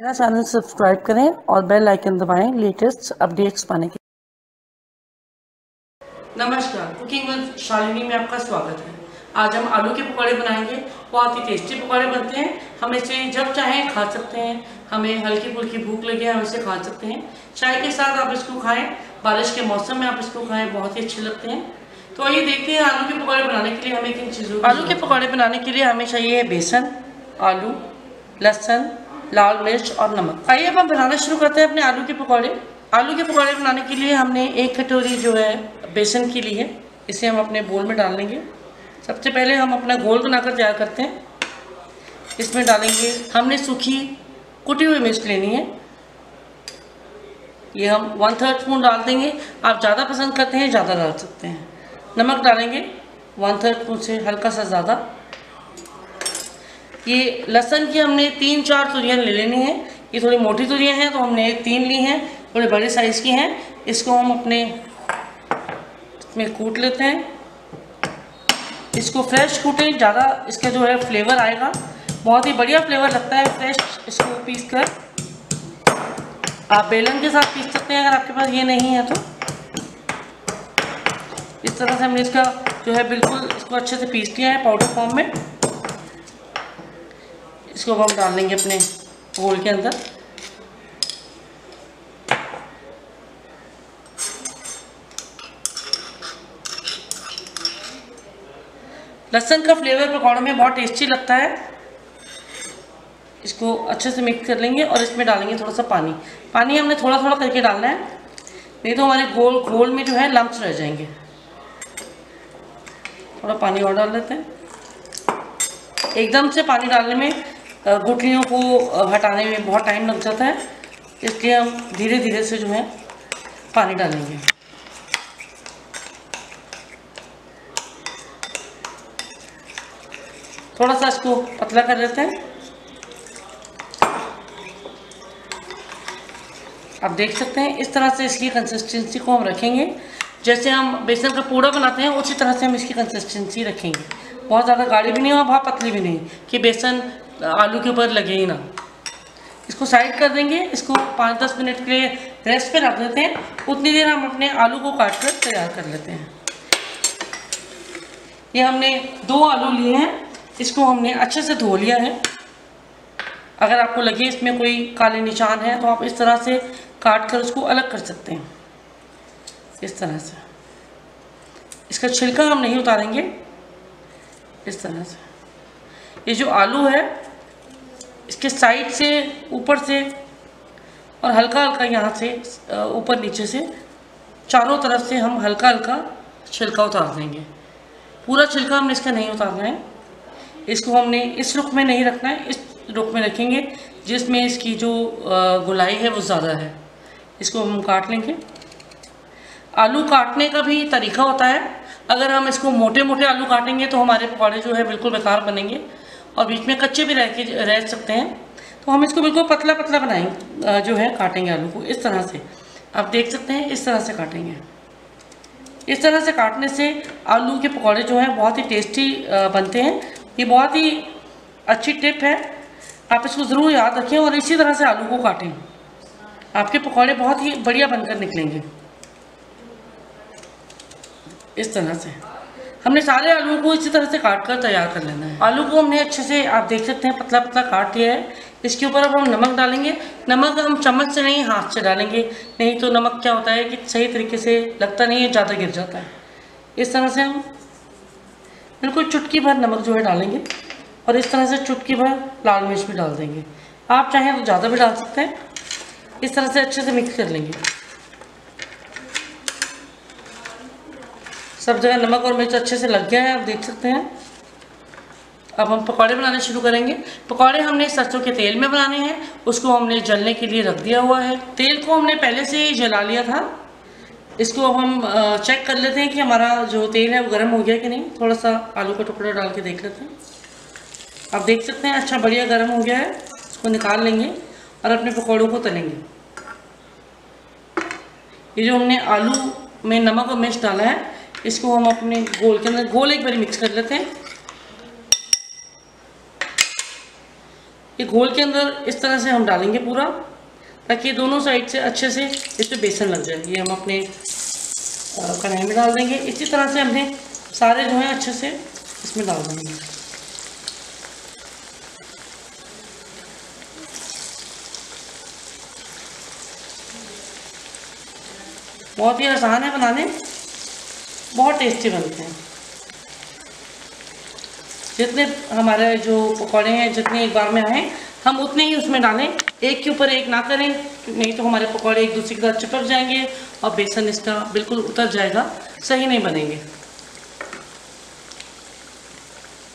मेरा channel subscribe करें और बेल आइकन दबाएं लेटेस्ट अपडेट्स पाने के लिए। नमस्कार, कुकिंग विद शालिनी में आपका स्वागत है। आज हम आलू के पकौड़े बनाएंगे। बहुत ही टेस्टी पकौड़े बनते हैं। हम इसे जब चाहें खा सकते हैं। हमें हल्की फुल्की भूख लगे हम इसे खा सकते हैं। चाय के साथ आप इसको खाएं, बारिश के मौसम में आप इसको खाएं, बहुत ही अच्छे लगते हैं। तो आइए देखते हैं आलू के पकौड़े बनाने के लिए हमें किन चीज़ों। आलू के पकौड़े बनाने के लिए हमें चाहिए बेसन, आलू, लहसुन, लाल मिर्च और नमक। आइए अब हम बनाना शुरू करते हैं अपने आलू के पकौड़े। आलू के पकौड़े बनाने के लिए हमने 1 कटोरी जो है बेसन की ली है। इसे हम अपने बोल में डाल लेंगे। सबसे पहले हम अपना घोल बनाकर तैयार करते हैं। इसमें डालेंगे, हमने सूखी कुटी हुई मिर्च लेनी है। ये हम 1/3 स्पून डाल देंगे। आप ज़्यादा पसंद करते हैं ज़्यादा डाल सकते हैं। नमक डालेंगे 1/3 स्पून से हल्का सा ज़्यादा। ये लहसुन की हमने 3-4 तुरियाँ ले लेनी है। ये थोड़ी मोटी तुरियाँ हैं तो हमने 3 ली हैं, थोड़े बड़े साइज़ की हैं। इसको हम अपने इसमें कूट लेते हैं। इसको फ्रेश कूटें, ज़्यादा इसका जो है फ्लेवर आएगा, बहुत ही बढ़िया फ्लेवर लगता है फ्रेश। इसको पीस कर आप बेलन के साथ पीस सकते हैं अगर आपके पास ये नहीं है तो। इस तरह से हमने इसका जो है बिल्कुल इसको अच्छे से पीस लिया है पाउडर फॉर्म में। इसको हम डाल देंगे अपने घोल के अंदर। लहसुन का फ्लेवर पकौड़ों में बहुत टेस्टी लगता है। इसको अच्छे से मिक्स कर लेंगे और इसमें डालेंगे थोड़ा सा पानी। पानी हमने थोड़ा थोड़ा करके डालना है, नहीं तो हमारे घोल में जो है लम्प्स रह जाएंगे। थोड़ा पानी और डाल लेते हैं। एकदम से पानी डालने में गुठलियों को हटाने में बहुत टाइम लग जाता है, इसलिए हम धीरे धीरे से जो है पानी डालेंगे। थोड़ा सा इसको पतला कर लेते हैं। आप देख सकते हैं इस तरह से इसकी कंसिस्टेंसी को हम रखेंगे। जैसे हम बेसन का पूड़ा बनाते हैं उसी तरह से हम इसकी कंसिस्टेंसी रखेंगे। बहुत ज़्यादा गाढ़ी भी नहीं और बहुत पतली भी नहीं कि बेसन आलू के ऊपर लगे ही ना। इसको साइड कर देंगे। इसको 5-10 मिनट के लिए रेस्ट पे रख देते हैं। उतनी देर हम अपने आलू को काट कर तैयार कर लेते हैं। ये हमने 2 आलू लिए हैं। इसको हमने अच्छे से धो लिया है। अगर आपको लगे इसमें कोई काले निशान है तो आप इस तरह से काट कर उसको अलग कर सकते हैं। इस तरह से इसका छिलका हम नहीं उतारेंगे। इस तरह से ये जो आलू है इसके साइड से, ऊपर से और हल्का हल्का यहाँ से ऊपर नीचे से चारों तरफ से हम हल्का हल्का छिलका उतार देंगे। पूरा छिलका हमने इसका नहीं उतारना है। इसको हमने इस रुख में नहीं रखना है, इस रुख में रखेंगे जिसमें इसकी जो गुलाई है वो ज़्यादा है। इसको हम काट लेंगे। आलू काटने का भी तरीका होता है। अगर हम इसको मोटे मोटे आलू काटेंगे तो हमारे पकौड़े जो है बिल्कुल बेकार बनेंगे और बीच में कच्चे भी रह सकते हैं। तो हम इसको बिल्कुल पतला पतला बनाएंगे, जो है काटेंगे आलू को इस तरह से। आप देख सकते हैं इस तरह से काटेंगे। इस तरह से काटने से आलू के पकौड़े जो हैं बहुत ही टेस्टी बनते हैं। ये बहुत ही अच्छी टिप है, आप इसको ज़रूर याद रखें और इसी तरह से आलू को काटें। आपके पकौड़े बहुत ही बढ़िया बनकर निकलेंगे। इस तरह से हमने सारे आलू को इसी तरह से काट कर तैयार कर लेना है। आलू को हमने अच्छे से, आप देख सकते हैं, पतला पतला काट लिया है। इसके ऊपर अब हम नमक डालेंगे। नमक हम चम्मच से नहीं, हाथ से डालेंगे, नहीं तो नमक क्या होता है कि सही तरीके से लगता नहीं है, ज़्यादा गिर जाता है। इस तरह से हम बिल्कुल चुटकी भर नमक जो है डालेंगे और इस तरह से चुटकी भर लाल मिर्च भी डाल देंगे। आप चाहें तो ज़्यादा भी डाल सकते हैं। इस तरह से अच्छे से मिक्स कर लेंगे। सब जगह नमक और मिर्च अच्छे से लग गया है, आप देख सकते हैं। अब हम पकौड़े बनाने शुरू करेंगे। पकौड़े हमने सरसों के तेल में बनाने हैं। उसको हमने जलने के लिए रख दिया हुआ है। तेल को हमने पहले से ही जला लिया था। इसको अब हम चेक कर लेते हैं कि हमारा जो तेल है वो गर्म हो गया कि नहीं। थोड़ा सा आलू का टुकड़ा डाल के देख लेते हैं। आप देख सकते हैं अच्छा बढ़िया गर्म हो गया है। इसको निकाल लेंगे और अपने पकौड़ों को तलेंगे। ये जो हमने आलू में नमक और मिर्च डाला है इसको हम अपने घोल के अंदर एक बार मिक्स कर लेते हैं। ये घोल के अंदर इस तरह से हम डालेंगे पूरा, ताकि दोनों साइड से अच्छे से इस पर बेसन लग जाए। ये हम अपने कढ़ाई में डाल देंगे। इसी तरह से हमने सारे जो हैं अच्छे से इसमें डाल देंगे। बहुत ही आसान है बनाने, बहुत टेस्टी बनते हैं। जितने हमारे जो पकौड़े हैं, जितने एक बार में आए हम उतने ही उसमें डालें, एक के ऊपर एक ना करें, नहीं तो हमारे पकौड़े एक दूसरे के साथ चिपक जाएंगे और बेसन इसका बिल्कुल उतर जाएगा, सही नहीं बनेंगे।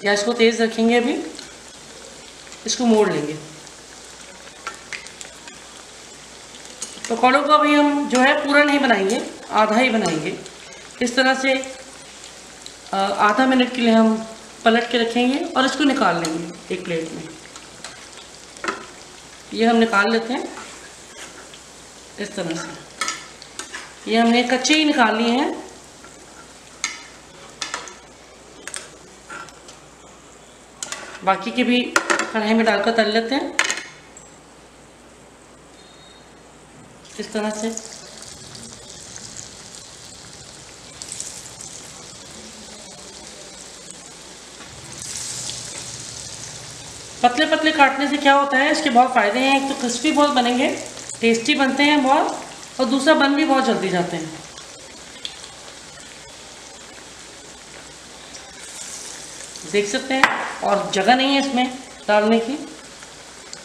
गैस को तेज़ रखेंगे, अभी इसको मोड़ लेंगे। पकौड़ों को अभी हम जो है पूरा नहीं बनाएंगे, आधा ही बनाएंगे। इस तरह से आधा मिनट के लिए हम पलट के रखेंगे और इसको निकाल लेंगे एक प्लेट में। ये हम निकाल लेते हैं इस तरह से। ये हमने कच्चे ही निकाल लिए हैं। बाकी के भी कढ़ाई में डालकर तल लेते हैं इस तरह से। पतले पतले काटने से क्या होता है, इसके बहुत फ़ायदे हैं। एक तो क्रिस्पी बहुत बनेंगे, टेस्टी बनते हैं बहुत, और दूसरा बन भी बहुत जल्दी जाते हैं। देख सकते हैं, और जगह नहीं है इसमें डालने की।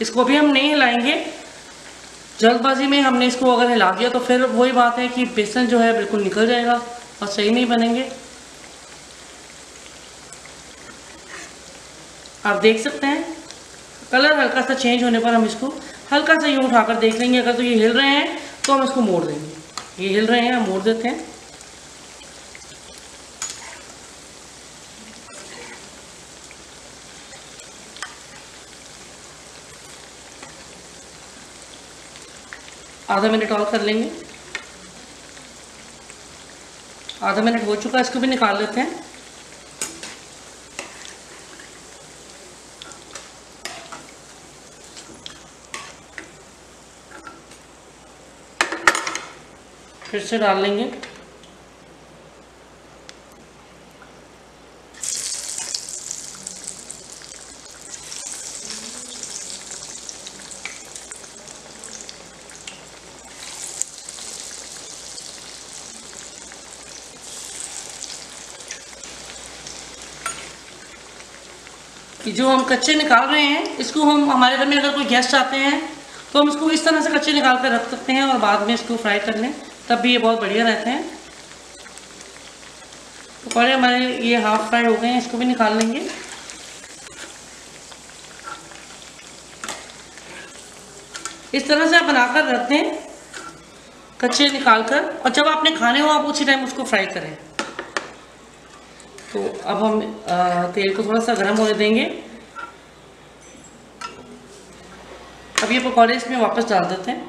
इसको भी हम नहीं हिलाएंगे, जल्दबाजी में हमने इसको अगर हिला दिया तो फिर वही बात है कि बेसन जो है बिल्कुल निकल जाएगा और सही नहीं बनेंगे। आप देख सकते हैं कलर हल्का सा चेंज होने पर हम इसको हल्का सा यूँ उठाकर देख लेंगे। अगर तो ये हिल रहे हैं तो हम इसको मोड़ देंगे। ये हिल रहे हैं, हम मोड़ देते हैं। आधा मिनट और कर लेंगे। आधा मिनट हो चुका है, इसको भी निकाल लेते हैं। फिर से डाल लेंगे। जो हम कच्चे निकाल रहे हैं, इसको हम हमारे घर में अगर कोई गेस्ट आते हैं तो हम इसको इस तरह से कच्चे निकाल कर रख सकते हैं और बाद में इसको फ्राई कर लें, तब भी ये बहुत बढ़िया रहते हैं। पकौड़े हमारे ये हाफ फ्राई हो गए हैं, इसको भी निकाल लेंगे। इस तरह से आप बनाकर रख दें कच्चे निकाल कर, और जब आपने खाने हो आप उसी टाइम उसको फ्राई करें। तो अब हम तेल को थोड़ा सा गर्म होने देंगे। अब ये पकौड़े इसमें वापस डाल देते हैं।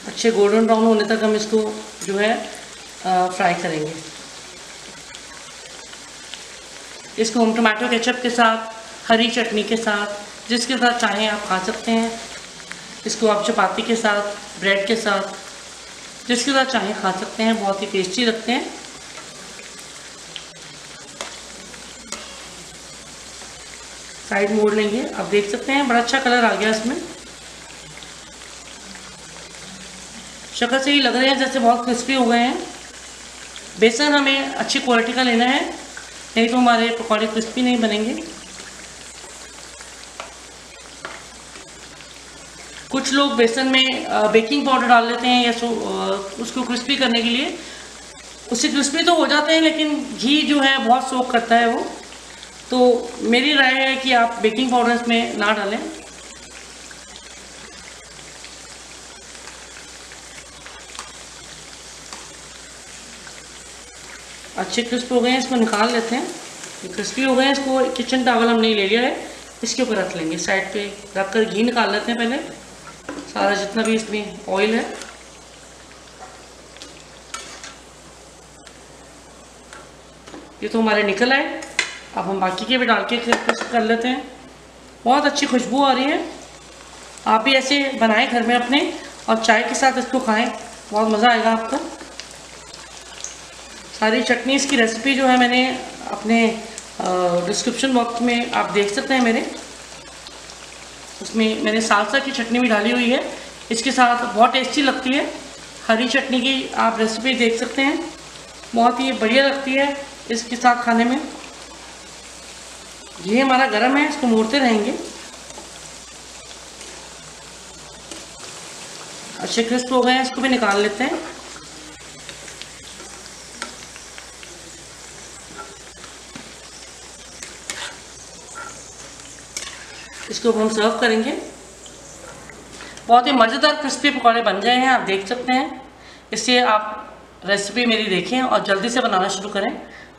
अच्छे गोल्डन ब्राउन होने तक हम इसको जो है फ्राई करेंगे। इसको हम टमाटो केचप के साथ, हरी चटनी के साथ, जिसके साथ चाहें आप खा सकते हैं। इसको आप चपाती के साथ, ब्रेड के साथ, जिसके साथ चाहें खा सकते हैं। बहुत ही टेस्टी लगते हैं। साइड मोड़ लेंगे। आप देख सकते हैं बड़ा अच्छा कलर आ गया इसमें। शक्ल से ही लग रहे हैं जैसे बहुत क्रिस्पी हो गए हैं। बेसन हमें अच्छी क्वालिटी का लेना है, नहीं तो हमारे पकौड़े क्रिस्पी नहीं बनेंगे। कुछ लोग बेसन में बेकिंग पाउडर डाल लेते हैं या उसको क्रिस्पी करने के लिए। उससे क्रिस्पी तो हो जाते हैं, लेकिन घी जो है बहुत सोख करता है वो। तो मेरी राय है कि आप बेकिंग पाउडर इसमें ना डालें। अच्छे क्रिस्प हो गए हैं, इसको निकाल लेते हैं। ये क्रिस्पी हो गए हैं। इसको किचन टॉवल हमने ले लिया है, इसके ऊपर रख लेंगे। साइड पे रख कर घी निकाल लेते हैं पहले। सारा जितना भी इसमें ऑयल है। ये तो हमारे निकल आए। अब हम बाकी के भी डाल के कर लेते हैं। बहुत अच्छी खुशबू आ रही है। आप भी ऐसे बनाएं घर में अपने और चाय के साथ इसको खाएं, बहुत मज़ा आएगा आपको। सारी चटनीज़ की रेसिपी जो है मैंने अपने डिस्क्रिप्शन बॉक्स में आप देख सकते हैं मेरे, उसमें मैंने सालसा की चटनी भी डाली हुई है। इसके साथ बहुत टेस्टी लगती है। हरी चटनी की आप रेसिपी देख सकते हैं, बहुत ही बढ़िया लगती है इसके साथ खाने में। ये हमारा गरम है, इसको मोड़ते रहेंगे। अच्छे क्रिस्प हो गए हैं, इसको भी निकाल लेते हैं। इसको हम सर्व करेंगे। बहुत ही मज़ेदार क्रिस्पी पकौड़े बन गए हैं, आप देख सकते हैं। इससे आप रेसिपी मेरी देखें और जल्दी से बनाना शुरू करें,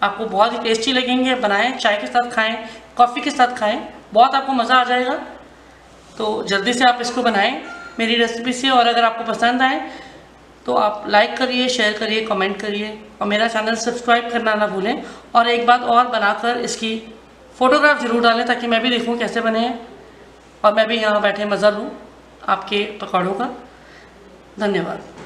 आपको बहुत ही टेस्टी लगेंगे। बनाएं, चाय के साथ खाएं, कॉफ़ी के साथ खाएं, बहुत आपको मज़ा आ जाएगा। तो जल्दी से आप इसको बनाएं मेरी रेसिपी से। और अगर आपको पसंद आए तो आप लाइक करिए, शेयर करिए, कमेंट करिए और मेरा चैनल सब्सक्राइब करना ना भूलें। और एक बात और, बनाकर इसकी फ़ोटोग्राफ ज़रूर डालें ताकि मैं भी देखूं कैसे बने हैं और मैं भी यहाँ बैठे मज़ा लूँ आपके पकौड़ों का। धन्यवाद।